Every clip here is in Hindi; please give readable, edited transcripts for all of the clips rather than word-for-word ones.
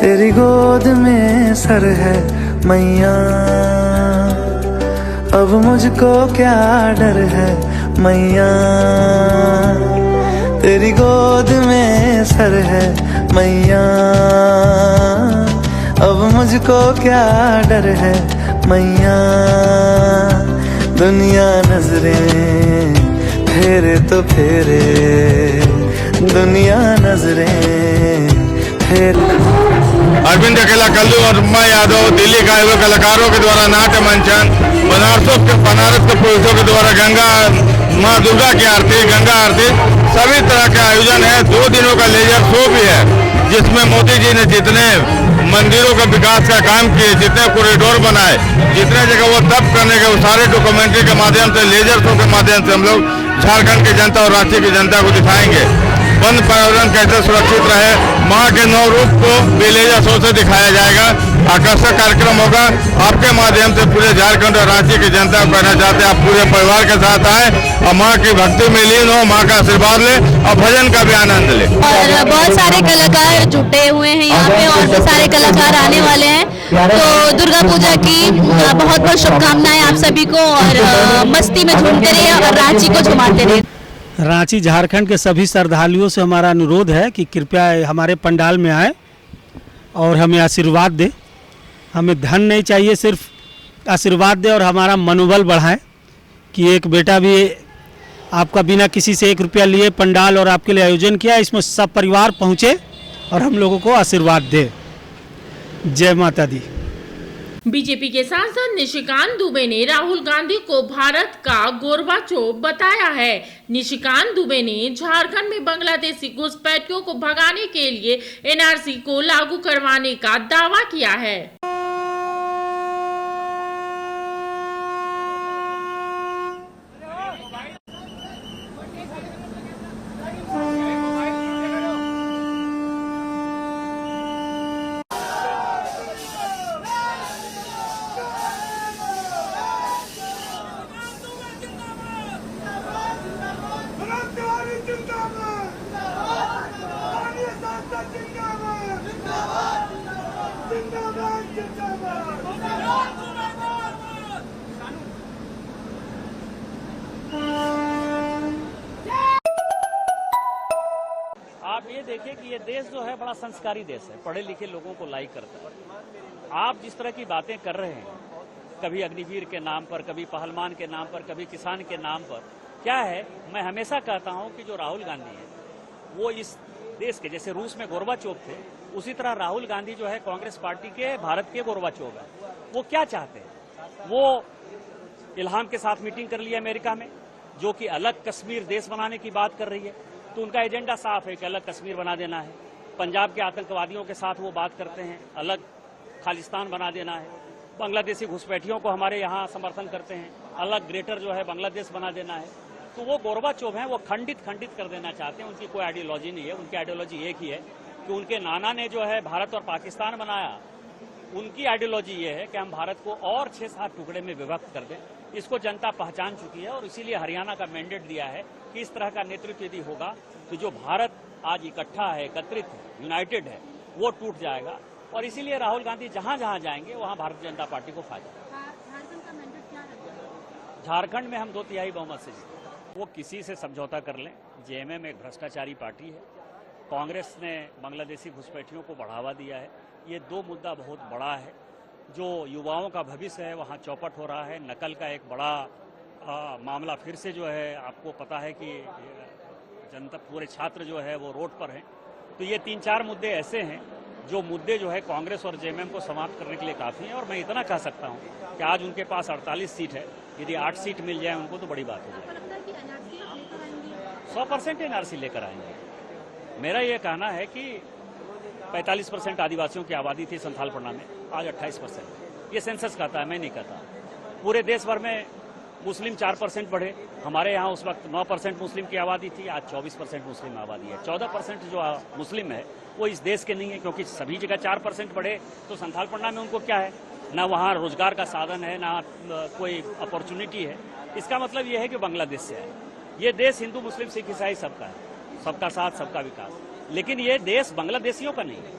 तेरी गोद में सर है मैया, अब मुझको क्या डर है मैया। तेरी गोद में सर है मैया, अब मुझको क्या डर है मैया। दुनिया नजरें फेरे तो फेरे, दुनिया नजरें फेरे। अरविंद अकेला कल्लू और उमा यादव दिल्ली के आए कलाकारों के द्वारा नाट्य मंचन, बनारस के पुलिसों के द्वारा गंगा माँ दुर्गा की आरती, गंगा आरती, सभी तरह के आयोजन है। 2 दिनों का लेजर शो भी है, जिसमें मोदी जी ने जितने मंदिरों का विकास का काम किए, जितने कॉरिडोर बनाए, जितने जगह वो तप करने के, वो सारे डॉक्यूमेंट्री के माध्यम से, लेजर शो के माध्यम से हम लोग झारखंड की जनता और राज्य की जनता को दिखाएंगे। वन पर्यावरण कैसे सुरक्षित रहे, माँ के 9 रूप को बेलेजा शो से दिखाया जाएगा। आकर्षक कार्यक्रम होगा। आपके माध्यम से पूरे झारखंड और राज्य की जनता को कहना चाहते हैं, आप पूरे परिवार के साथ आए और माँ की भक्ति में लीन हो, माँ का आशीर्वाद ले और भजन का भी आनंद ले। और बहुत सारे कलाकार जुटे हुए हैं यहाँ पे और भी सारे कलाकार आने वाले हैं। तो दुर्गा पूजा की बहुत बहुत शुभकामनाएं आप सभी को, और मस्ती में झूमते रहिए और रांची को झुमाते रहिए। रांची झारखंड के सभी श्रद्धालुओं से हमारा अनुरोध है कि कृपया हमारे पंडाल में आए और हमें आशीर्वाद दे। हमें धन नहीं चाहिए, सिर्फ आशीर्वाद दे और हमारा मनोबल बढ़ाए कि एक बेटा भी आपका बिना किसी से 1 रुपया लिए पंडाल और आपके लिए आयोजन किया, इसमें सब परिवार पहुँचे और हम लोगों को आशीर्वाद दे। जय माता दी। बीजेपी के सांसद निशिकांत दुबे ने राहुल गांधी को भारत का गोरबाचोव बताया है। निशिकांत दुबे ने झारखंड में बांग्लादेशी घुसपैठियों को भगाने के लिए एनआरसी को लागू करवाने का दावा किया है। आप ये देखिए कि ये देश जो है बड़ा संस्कारी देश है, पढ़े लिखे लोगों को लाइक करता है। आप जिस तरह की बातें कर रहे हैं, कभी अग्निवीर के नाम पर, कभी पहलवान के नाम पर, कभी किसान के नाम पर, क्या है, मैं हमेशा कहता हूं कि जो राहुल गांधी है वो इस देश के, जैसे रूस में गोरबाचोव थे, उसी तरह राहुल गांधी जो है कांग्रेस पार्टी के भारत के गोरबाचोव है। वो क्या चाहते हैं? वो इल्हाम के साथ मीटिंग कर ली अमेरिका में, जो कि अलग कश्मीर देश बनाने की बात कर रही है। तो उनका एजेंडा साफ है कि अलग कश्मीर बना देना है। पंजाब के आतंकवादियों के साथ वो बात करते हैं, अलग खालिस्तान बना देना है। बांग्लादेशी घुसपैठियों को हमारे यहाँ समर्थन करते हैं, अलग ग्रेटर जो है बांग्लादेश बना देना है। तो वो गोरबाचोव हैं, वो खंडित कर देना चाहते हैं। उनकी कोई आइडियोलॉजी नहीं है, उनकी आइडियोलॉजी एक ही है कि उनके नाना ने जो है भारत और पाकिस्तान बनाया। उनकी आइडियोलॉजी ये है कि हम भारत को और 6-7 टुकड़े में विभक्त कर दें। इसको जनता पहचान चुकी है और इसीलिए हरियाणा का मैंडेट दिया है कि इस तरह का नेतृत्व यदि होगा तो जो भारत आज इकट्ठा है, एकत्रित है, यूनाइटेड है, वो टूट जाएगा। और इसीलिए राहुल गांधी जहां जहां जाएंगे वहां भारतीय जनता पार्टी को फायदा। झारखंड में हम 2/3 बहुमत से जीते। वो किसी से समझौता कर लें। जेएमएम एक भ्रष्टाचारी पार्टी है। कांग्रेस ने बांग्लादेशी घुसपैठियों को बढ़ावा दिया है। ये 2 मुद्दा बहुत बड़ा है। जो युवाओं का भविष्य है वहाँ चौपट हो रहा है। नकल का एक बड़ा मामला फिर से जो है, आपको पता है कि जनता, पूरे छात्र जो है वो रोड पर हैं। तो ये 3-4 मुद्दे ऐसे हैं जो मुद्दे जो है कांग्रेस और जेएमएम को समाप्त करने के लिए काफ़ी हैं। और मैं इतना कह सकता हूँ कि आज उनके पास 48 सीट है, यदि 8 सीट मिल जाए उनको तो बड़ी बात हो जाएगी। 100% एनआरसी लेकर आएंगे। मेरा ये कहना है कि 45% आदिवासियों की आबादी थी संथालपन्ना में, आज 28%। ये सेंसस कहता है, मैं नहीं कहता। पूरे देश भर में मुस्लिम 4% बढ़े। हमारे यहाँ उस वक्त 9% मुस्लिम की आबादी थी, आज 24% मुस्लिम आबादी है। 14% जो मुस्लिम है वो इस देश के नहीं है, क्योंकि सभी जगह 4% बढ़े तो संथालपन्ना में उनको क्या है, ना वहाँ रोजगार का साधन है, ना कोई अपॉर्चुनिटी है। इसका मतलब ये है कि बांग्लादेश से है। ये देश हिंदू मुस्लिम सिख ईसाई सबका है, सबका साथ सबका विकास। लेकिन ये देश बांग्लादेशियों का नहीं है,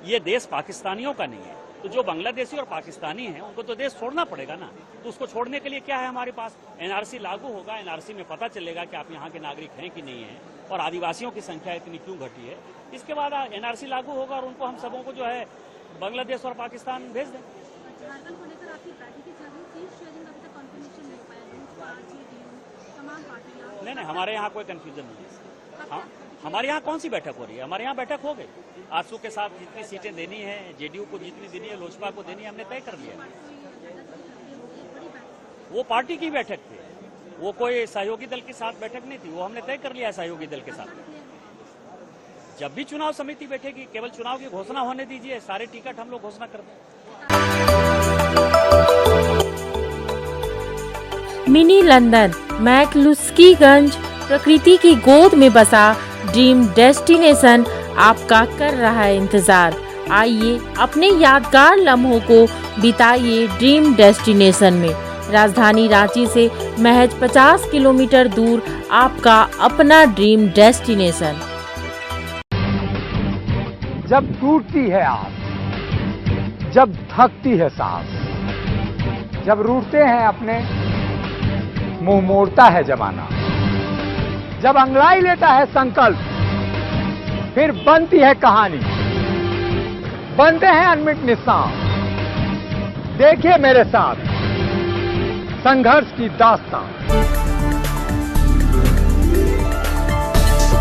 ये देश पाकिस्तानियों का नहीं है। तो जो बांग्लादेशी और पाकिस्तानी हैं उनको तो देश छोड़ना पड़ेगा ना। तो उसको छोड़ने के लिए क्या है हमारे पास, एनआरसी लागू होगा, एनआरसी में पता चलेगा कि आप यहाँ के नागरिक हैं कि नहीं है और आदिवासियों की संख्या इतनी क्यों घटी है। इसके बाद एनआरसी लागू होगा और उनको हम सबों को जो है बांग्लादेश और पाकिस्तान भेज दें। नहीं, हमारे यहाँ कोई कंफ्यूजन नहीं है। हाँ, हमारे यहाँ कौन सी बैठक हो रही है? हमारे यहाँ बैठक हो गई। आजसू के साथ जितनी सीटें देनी है, जेडीयू को जितनी देनी है, लोजपा को देनी है, हमने तय कर लिया। वो पार्टी की बैठक थी, वो कोई सहयोगी दल के साथ बैठक नहीं थी, वो हमने तय कर लिया है सहयोगी दल के साथ। जब भी चुनाव समिति बैठेगी, केवल चुनाव की घोषणा होने दीजिए, सारे टिकट हम लोग घोषणा कर दें। मिनी लंदन मैक्लुस्कीगंज प्रकृति की गोद में बसा ड्रीम डेस्टिनेशन आपका कर रहा है इंतजार। आइए अपने यादगार लम्हों को बिताइए ड्रीम डेस्टिनेशन में। राजधानी रांची से महज 50 किलोमीटर दूर आपका अपना ड्रीम डेस्टिनेशन। जब टूटती है आस, जब थकती है सांस, जब रूठते हैं अपने, मुंह मोड़ता है जमाना, जब अंगड़ाई लेता है संकल्प, फिर बनती है कहानी, बनते हैं अनमिट निशान। देखिए मेरे साथ संघर्ष की दास्तां।